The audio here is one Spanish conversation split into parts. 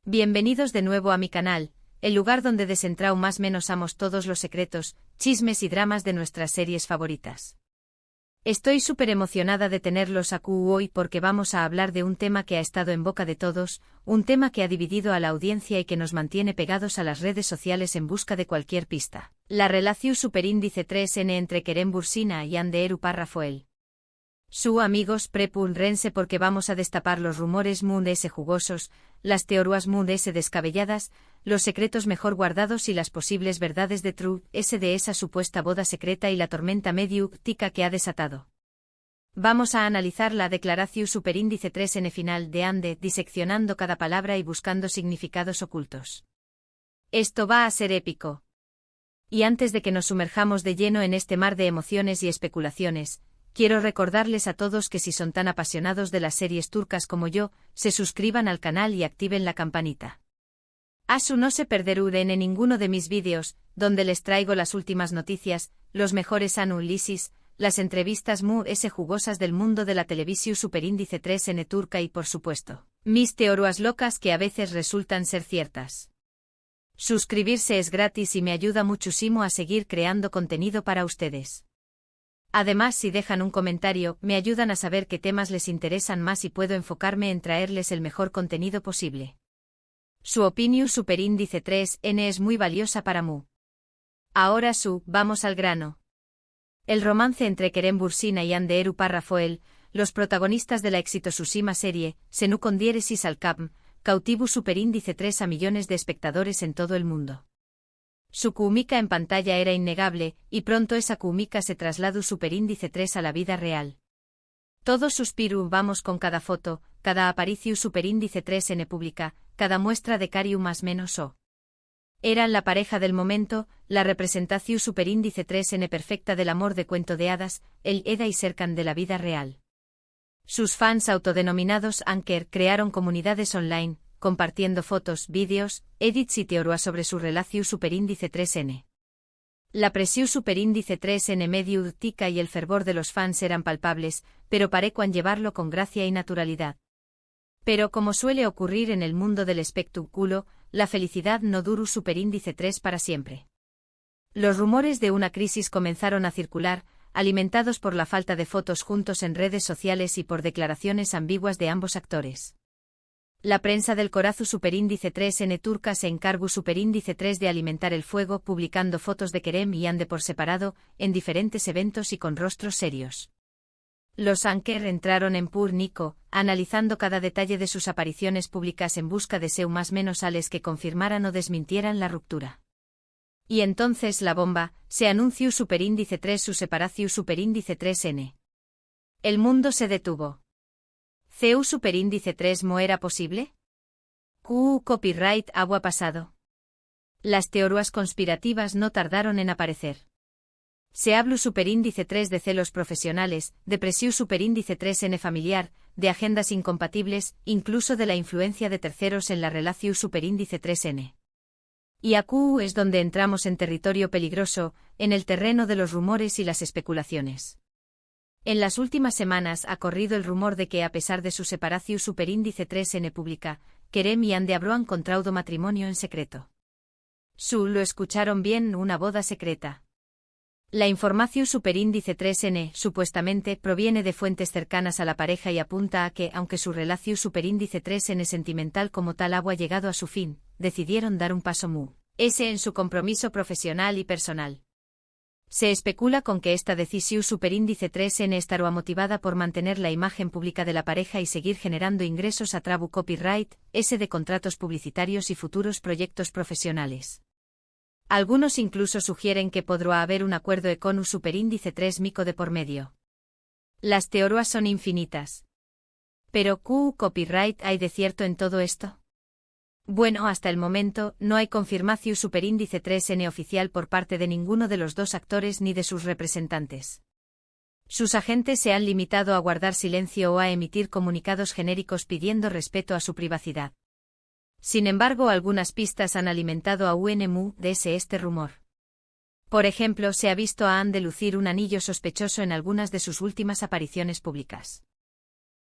Bienvenidos de nuevo a mi canal, el lugar donde desentraumamos todos los secretos, chismes y dramas de nuestras series favoritas. Estoy súper emocionada de tenerlos aquí hoy porque vamos a hablar de un tema que ha estado en boca de todos, un tema que ha dividido a la audiencia y que nos mantiene pegados a las redes sociales en busca de cualquier pista. La relación superíndice 3N entre Kerem Bürsin y Hande Erupal-Rafael. Su amigos prepúrense porque vamos a destapar los rumores mundes jugosos, las teorías mundes descabelladas, los secretos mejor guardados y las posibles verdades de Truth de esa supuesta boda secreta y la tormenta mediática que ha desatado. Vamos a analizar la declaración superíndice 3N final de Hande, diseccionando cada palabra y buscando significados ocultos. Esto va a ser épico. Y antes de que nos sumerjamos de lleno en este mar de emociones y especulaciones, quiero recordarles a todos que si son tan apasionados de las series turcas como yo, se suscriban al canal y activen la campanita. Asu no se perderán en ninguno de mis vídeos, donde les traigo las últimas noticias, los mejores análisis, las entrevistas jugosas del mundo de la televisión superíndice 3N turca y por supuesto, mis teorías locas que a veces resultan ser ciertas. Suscribirse es gratis y me ayuda muchísimo a seguir creando contenido para ustedes. Además, si dejan un comentario, me ayudan a saber qué temas les interesan más y puedo enfocarme en traerles el mejor contenido posible. Su opinión superíndice 3N es muy valiosa para mí. Ahora vamos al grano. El romance entre Kerem Bürsin y Hande Erupal-Rafael, los protagonistas de la exitosísima serie, Senu con diéresis al cap, cautivó superíndice 3 a millones de espectadores en todo el mundo. Su química en pantalla era innegable, y pronto esa química se trasladó superíndice 3 a la vida real. Todos vamos con cada foto, cada aparición superíndice 3N pública, cada muestra de cariño más menos o. Eran la pareja del momento, la representación superíndice 3N perfecta del amor de cuento de hadas, el Eda y Serkan de la vida real. Sus fans autodenominados Anker crearon comunidades online, compartiendo fotos, vídeos, edits y teorías sobre su relación superíndice 3N. La presión superíndice 3N mediática y el fervor de los fans eran palpables, pero parecían llevarlo con gracia y naturalidad. Pero como suele ocurrir en el mundo del espectáculo, la felicidad no duró superíndice 3 para siempre. Los rumores de una crisis comenzaron a circular, alimentados por la falta de fotos juntos en redes sociales y por declaraciones ambiguas de ambos actores. La prensa del corazón superíndice 3N turca se encargó superíndice 3 de alimentar el fuego publicando fotos de Kerem y Hande por separado, en diferentes eventos y con rostros serios. Los Anker entraron en pánico, analizando cada detalle de sus apariciones públicas en busca de seu más menos ales que confirmaran o desmintieran la ruptura. Y entonces la bomba, se anunció superíndice 3 su separación superíndice 3N. El mundo se detuvo. ¿Ceu superíndice 3 mo era posible? Copyright agua pasado. Las teorías conspirativas no tardaron en aparecer. Se habló superíndice 3 de celos profesionales, de presión superíndice 3N familiar, de agendas incompatibles, incluso de la influencia de terceros en la relación superíndice 3N. Y aquí es donde entramos en territorio peligroso, en el terreno de los rumores y las especulaciones. En las últimas semanas ha corrido el rumor de que a pesar de su separación superíndice 3N pública, Kerem y Hande habrían contraído matrimonio en secreto. Lo escucharon bien, una boda secreta. La información superíndice 3N, supuestamente, proviene de fuentes cercanas a la pareja y apunta a que, aunque su relación superíndice 3N sentimental como tal ha llegado a su fin, decidieron dar un paso en su compromiso profesional y personal. Se especula con que esta decisión superíndice 3N estará motivada por mantener la imagen pública de la pareja y seguir generando ingresos a través copyright, de contratos publicitarios y futuros proyectos profesionales. Algunos incluso sugieren que podrá haber un acuerdo con superíndice 3 mico de por medio. Las teorías son infinitas. Pero copyright hay de cierto en todo esto? Bueno, hasta el momento, no hay confirmación superíndice 3N oficial por parte de ninguno de los dos actores ni de sus representantes. Sus agentes se han limitado a guardar silencio o a emitir comunicados genéricos pidiendo respeto a su privacidad. Sin embargo, algunas pistas han alimentado a UNMU de este rumor. Por ejemplo, se ha visto a Hande lucir un anillo sospechoso en algunas de sus últimas apariciones públicas.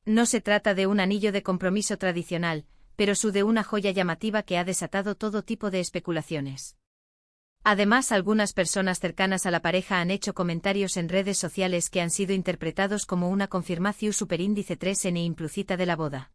No se trata de un anillo de compromiso tradicional, pero su de una joya llamativa que ha desatado todo tipo de especulaciones. Además, algunas personas cercanas a la pareja han hecho comentarios en redes sociales que han sido interpretados como una confirmación superíndice 3n implicita de la boda.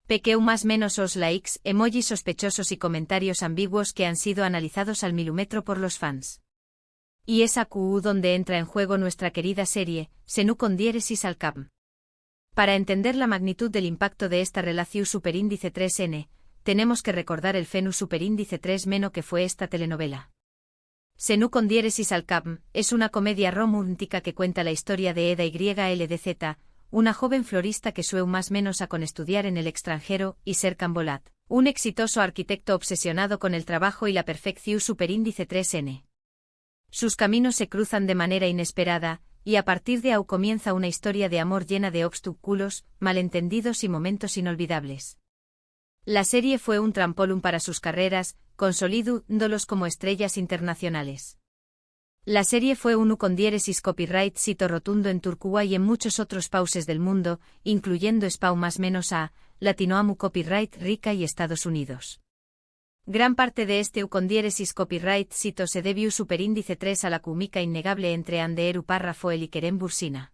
PQ más menos os likes, emojis sospechosos y comentarios ambiguos que han sido analizados al milímetro por los fans. Y es aquí donde entra en juego nuestra querida serie, Senu con diéresis al cap. Para entender la magnitud del impacto de esta relación superíndice 3n, tenemos que recordar el fenus superíndice 3 que fue esta telenovela. Senu con diéresis al cap es una comedia romántica que cuenta la historia de Eda YLDZ, una joven florista que sueu más menos a con estudiar en el extranjero, y Serkan Bolat, un exitoso arquitecto obsesionado con el trabajo y la perfección superíndice 3n. Sus caminos se cruzan de manera inesperada, y a partir de ahí comienza una historia de amor llena de obstáculos, malentendidos y momentos inolvidables. La serie fue un trampolín para sus carreras, consolidándolos como estrellas internacionales. La serie fue un con diéresis copyright sito rotundo en Turquía y en muchos otros países del mundo, incluyendo Spau más menos a, Latinoamu copyright rica y Estados Unidos. Gran parte de este con diéresis copyright sito se debió superíndice 3 a la cúmica innegable entre Anderu Párrafo y Kerem Bursina.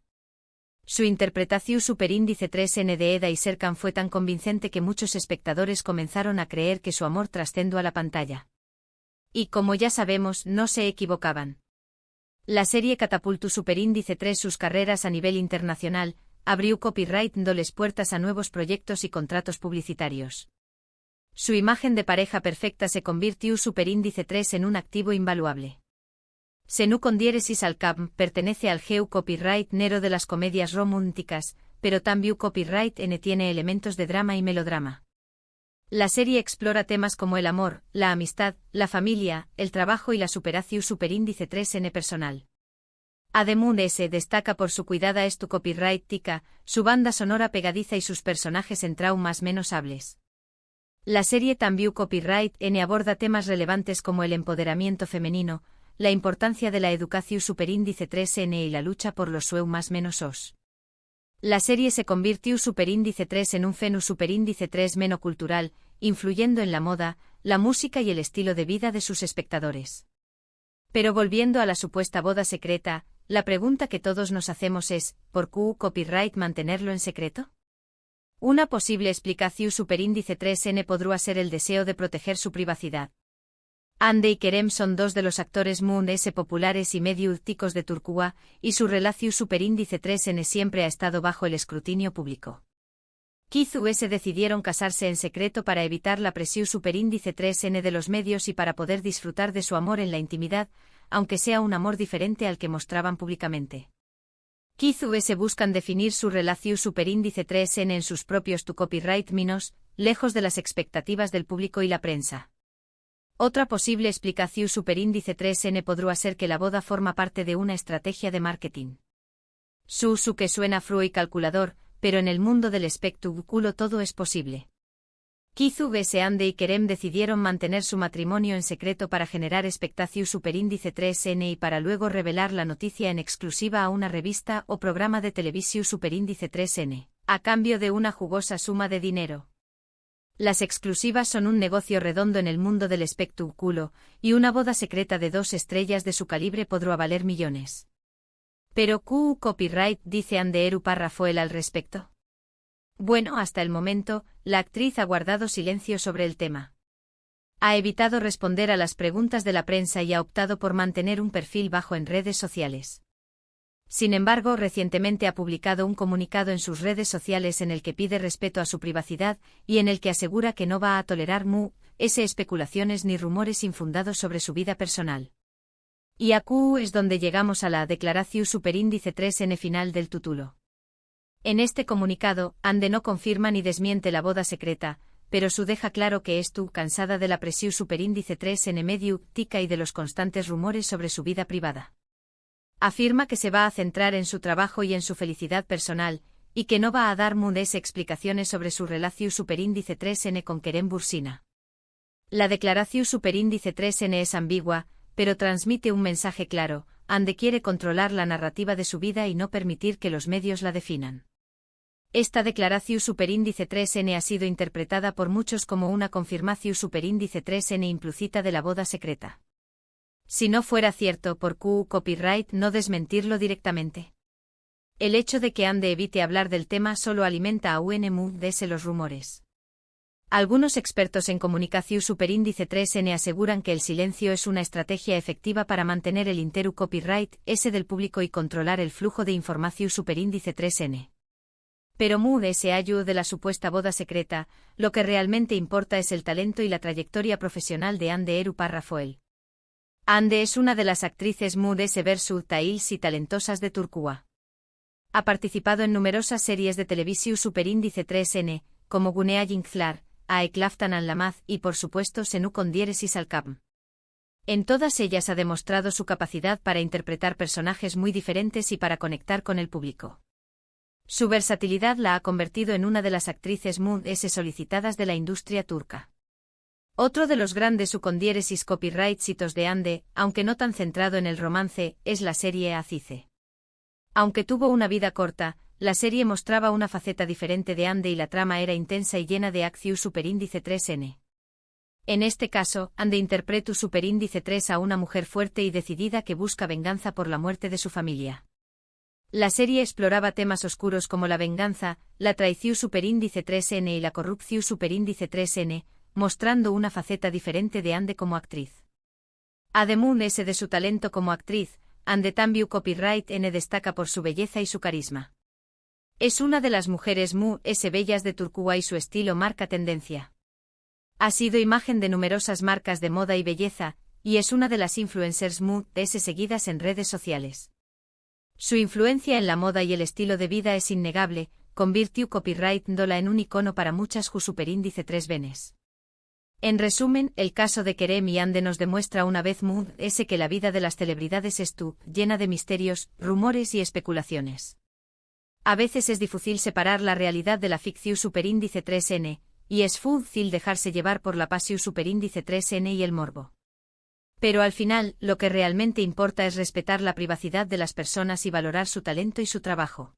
Su interpretación superíndice 3n de Eda y Serkan fue tan convincente que muchos espectadores comenzaron a creer que su amor trascendió a la pantalla. Y como ya sabemos, no se equivocaban. La serie catapultó superíndice 3 sus carreras a nivel internacional, abrió copyright dándoles puertas a nuevos proyectos y contratos publicitarios. Su imagen de pareja perfecta se convirtió superíndice 3 en un activo invaluable. Senu con diéresis al cap pertenece al GEU copyright nero de las comedias románticas, pero también copyright N tiene elementos de drama y melodrama. La serie explora temas como el amor, la amistad, la familia, el trabajo y la superación superíndice 3n personal. Además se destaca por su cuidada estu copyright tica, su banda sonora pegadiza y sus personajes en traumas menos hables. La serie también copyright N aborda temas relevantes como el empoderamiento femenino, la importancia de la educación superíndice 3n y la lucha por los sueu más menos os. La serie se convirtió superíndice 3 en un fenus superíndice 3 cultural, influyendo en la moda, la música y el estilo de vida de sus espectadores. Pero volviendo a la supuesta boda secreta, la pregunta que todos nos hacemos es, ¿por qué copyright mantenerlo en secreto? Una posible explicación superíndice 3n podría ser el deseo de proteger su privacidad. Ande y Kerem son dos de los actores populares y medio úticos de Turquía, y su relación superíndice 3n siempre ha estado bajo el escrutinio público. Quizás decidieron casarse en secreto para evitar la presión superíndice 3n de los medios y para poder disfrutar de su amor en la intimidad, aunque sea un amor diferente al que mostraban públicamente. Quizás buscan definir su relación superíndice 3n en sus propios copyright minos, lejos de las expectativas del público y la prensa. Otra posible explicación superíndice 3n podría ser que la boda forma parte de una estrategia de marketing. Su que suena frío y calculador, pero en el mundo del espectáculo todo es posible. Quizás Ande y Kerem decidieron mantener su matrimonio en secreto para generar expectación superíndice 3n y para luego revelar la noticia en exclusiva a una revista o programa de televisión superíndice 3n, a cambio de una jugosa suma de dinero. Las exclusivas son un negocio redondo en el mundo del espectáculo, y una boda secreta de 2 estrellas de su calibre podrá valer millones. Pero ¿qué copyright dice Anderu Párrafo al respecto? Bueno, hasta el momento, la actriz ha guardado silencio sobre el tema. Ha evitado responder a las preguntas de la prensa y ha optado por mantener un perfil bajo en redes sociales. Sin embargo, recientemente ha publicado un comunicado en sus redes sociales en el que pide respeto a su privacidad y en el que asegura que no va a tolerar especulaciones ni rumores infundados sobre su vida personal. Y aquí es donde llegamos a la declaración superíndice 3n final del título. En este comunicado, Ande no confirma ni desmiente la boda secreta, pero su deja claro que cansada de la presión superíndice 3n medio tica y de los constantes rumores sobre su vida privada. Afirma que se va a centrar en su trabajo y en su felicidad personal, y que no va a dar explicaciones sobre su relación superíndice 3n con Kerem Bursina. La declaración superíndice 3n es ambigua, pero transmite un mensaje claro: Ande quiere controlar la narrativa de su vida y no permitir que los medios la definan. Esta declaración superíndice 3N ha sido interpretada por muchos como una confirmación superíndice 3N implícita de la boda secreta. Si no fuera cierto, por Q copyright no desmentirlo directamente. El hecho de que Ande evite hablar del tema solo alimenta a UNMUDS los rumores. Algunos expertos en comunicación superíndice 3N aseguran que el silencio es una estrategia efectiva para mantener el interu copyright S del público y controlar el flujo de información superíndice 3N. Pero se ayuda de la supuesta boda secreta, lo que realmente importa es el talento y la trayectoria profesional de Ande Eru Parrafoel. Ande es una de las actrices ese versatiles y talentosas de Turquía. Ha participado en numerosas series de televisión superíndice 3N, como Gunea Yinklar, Aeklaftan an Lamaz y por supuesto Senu con diéresis al Capm. En todas ellas ha demostrado su capacidad para interpretar personajes muy diferentes y para conectar con el público. Su versatilidad la ha convertido en una de las actrices solicitadas de la industria turca. Otro de los grandes ucondiéresis copyright hitos de Ande, aunque no tan centrado en el romance, es la serie Azize. Aunque tuvo una vida corta, la serie mostraba una faceta diferente de Ande y la trama era intensa y llena de acción superíndice 3N. En este caso, Ande interpreta superíndice 3 a una mujer fuerte y decidida que busca venganza por la muerte de su familia. La serie exploraba temas oscuros como la venganza, la traición superíndice 3N y la corrupción superíndice 3N, mostrando una faceta diferente de Ande como actriz. Además de su talento como actriz, Ande también copyright N destaca por su belleza y su carisma. Es una de las mujeres bellas de Turquía y su estilo marca tendencia. Ha sido imagen de numerosas marcas de moda y belleza, y es una de las influencers seguidas en redes sociales. Su influencia en la moda y el estilo de vida es innegable, convirtió copyright Dola en un icono para muchas superíndice 3 venes. En resumen, el caso de Kerem y Ande nos demuestra una vez que la vida de las celebridades es llena de misterios, rumores y especulaciones. A veces es difícil separar la realidad de la ficción superíndice 3N, y es fácil dejarse llevar por la pasión superíndice 3N y el morbo. Pero al final, lo que realmente importa es respetar la privacidad de las personas y valorar su talento y su trabajo.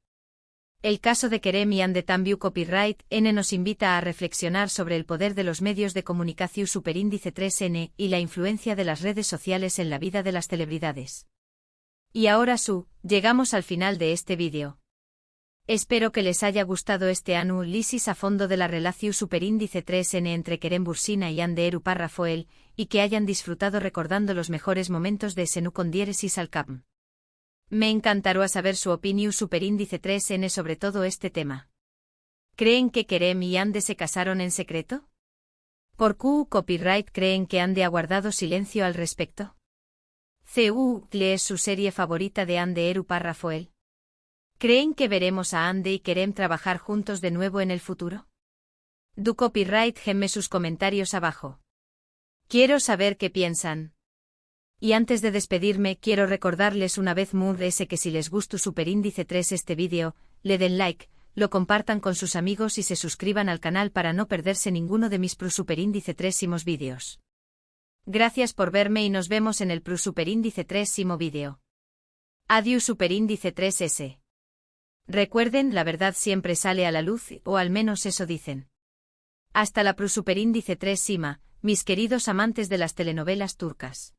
El caso de Kerem y Ande también copyright N nos invita a reflexionar sobre el poder de los medios de comunicación superíndice 3N y la influencia de las redes sociales en la vida de las celebridades. Y ahora llegamos al final de este vídeo. Espero que les haya gustado este análisis a fondo de la relación superíndice 3N entre Kerem Bürsin y Ande Eru Parrafoel, y que hayan disfrutado recordando los mejores momentos de Senu con diéresis al Capm. Me encantaría saber su opinión superíndice 3N sobre todo este tema. ¿Creen que Kerem y Ande se casaron en secreto? ¿Por Q copyright creen que Ande ha guardado silencio al respecto? ¿Cuál es su serie favorita de Ande Eru Parrafoel? ¿Creen que veremos a Ande y Kerem trabajar juntos de nuevo en el futuro? Du copyright gemme sus comentarios abajo. Quiero saber qué piensan. Y antes de despedirme quiero recordarles una vez que si les gustó superíndice 3 este vídeo, le den like, lo compartan con sus amigos y se suscriban al canal para no perderse ninguno de mis superíndice 3 vídeos. Gracias por verme y nos vemos en el superíndice 3 vídeo. Adiós superíndice 3S. Recuerden, la verdad siempre sale a la luz, o al menos eso dicen. Hasta la superíndice 3 mis queridos amantes de las telenovelas turcas.